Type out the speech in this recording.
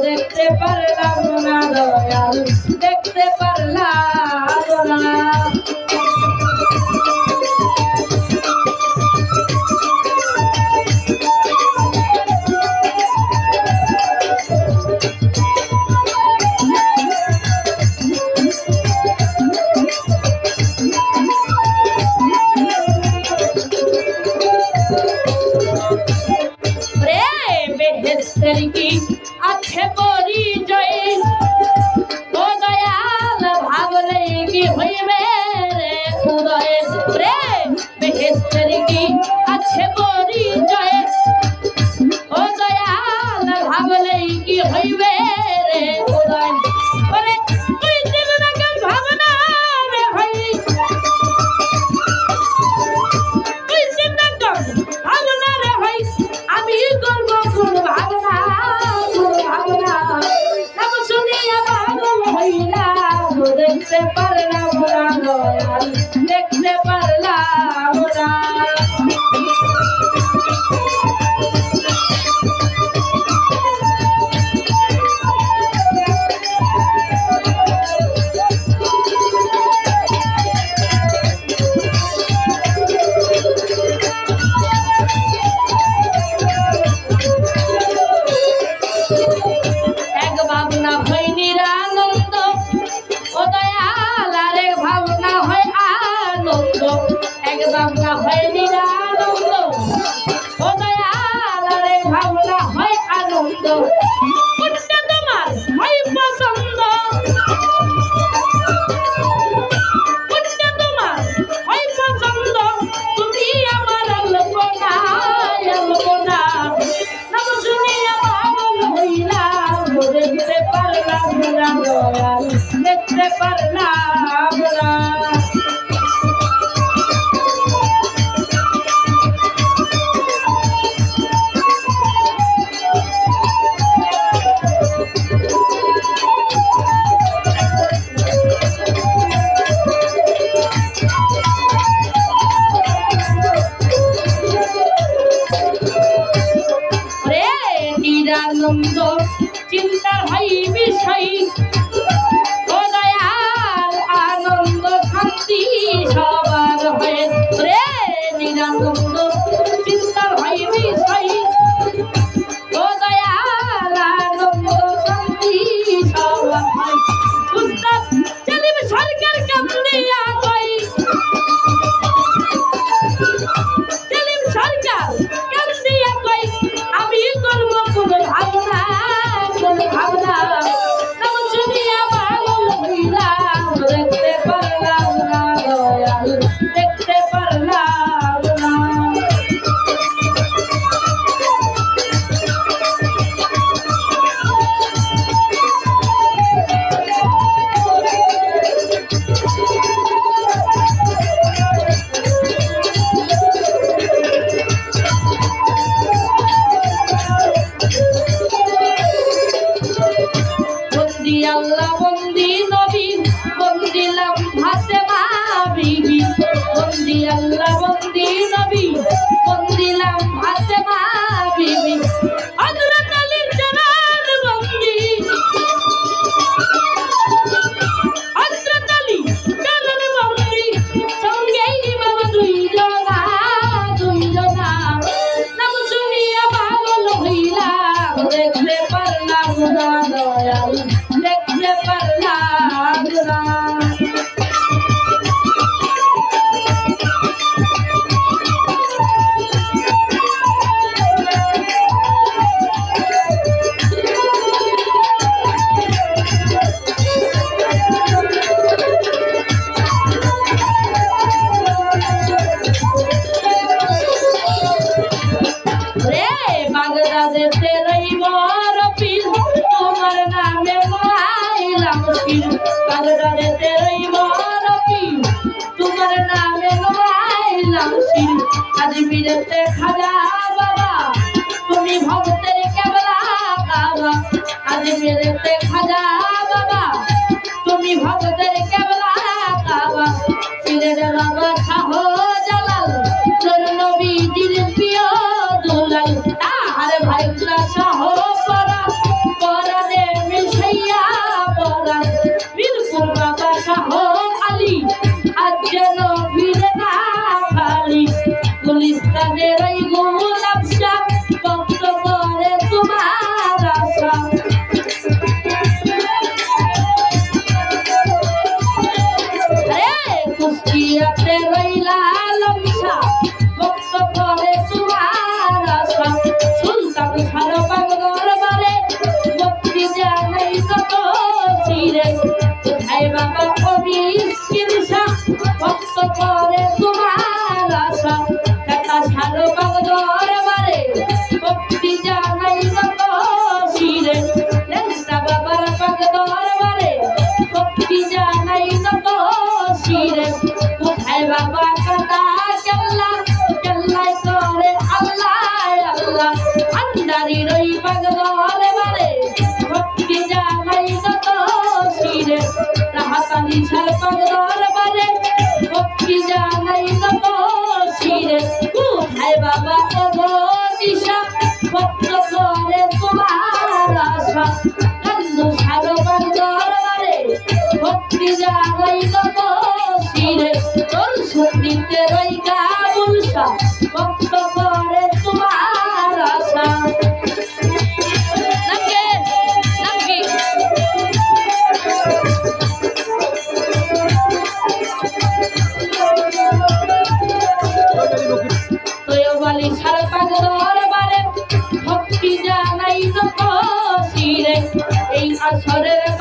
দেখতে পারলাম না দয়াল দেখতে পারলাম না বেহেশতের কি আছে পরিচয় ও দয়াল ভাবলে কি হইবে রে উদয় রে বেহেশতের কি আছে পরিচয় ও দয়াল ভাবলে কি হইবে রে উদয় বলে তুই জীবনে কেন ভাবনা রে হই তুই জীবনে কেন ভাবনা রে হই আমি করব কোন ভাবনা নাম শুনিয়া পাগল হইলাম দেখতে পারলাম না দয়াল দেখতে পারলাম না ভাবনা হয় নিরানন্দ ও দয়াল রে ভাবনা হয় আনন্দ কোনটা তোমার হয় পছন্দ কোনটা তোমার হয় পছন্দ তুমি আমার আলপনা নাম শুনিয়া পাগল হইলাম দেখতে পারলাম না দয়াল দেখতে পারলাম না নিরানন্দ চিন্তার হয় বিষয় ও দয়াল আনন্দ শান্তি সবার হয় রে নিরানন্দ চিন্তার হয় বিষয় ও দয়াল আনন্দ শান্তি সবার হয় উস্তাদ সেলিম সরকার কামড়িয়া কই সেলিম সরকার কামড়িয়া কই আমি করব কোন ভাবনা নাম শুনিয়া পাগল হইলাম দেখতে পারলাম না দয়াল দেখতে পারলাম না আল্লাহ বন্দি নবী বন্দিলাম ফাতেমা বিবি বন্দি আল্লাহ বন্দি নবী বন্দিলাম ফাতেমা বিবি হযরত আলীর জানার বন্দি হযরত আলী জানার বন্দি সঙ্গেই বাবা দুইজনা নাম শুনিয়া পাগল হইলাম দেখতে পারলাম না দয়াল দেখতে পারলাম না রে বাগদাদেতে রইব রফিল তোমার নামে মাইলাম শির বাগদাদেতে রইব রফিল তোমার নামে মাইলাম শির আজমিরেতে খাজা বাবা তুমি ভক্তের কেবলা কাবা আজমিরেতে খাজা বাবা তুমি ভক্তের কেবলা কাবা সিলেট বাবা শাহ জালাল তোর নবীজির প্রিয় দুলাল আরে ভাই শাহ পরা পরা দে পাগল বারে ভক্তি জানাই যত শিরে রাহাতানি শাল পাগল বারে ভক্তি জানাই যত শিরে হায় বাবা গো দিশা ভক্ত করে তোমার আশা কান্দ সাগর পাগল বারে ভক্তি জানাই যত শিরে তোর সত্যিতে রই কাবুলসা ভক্ত করে তোমার আশা ভক্তি জানাই যত শিরে এই আসরের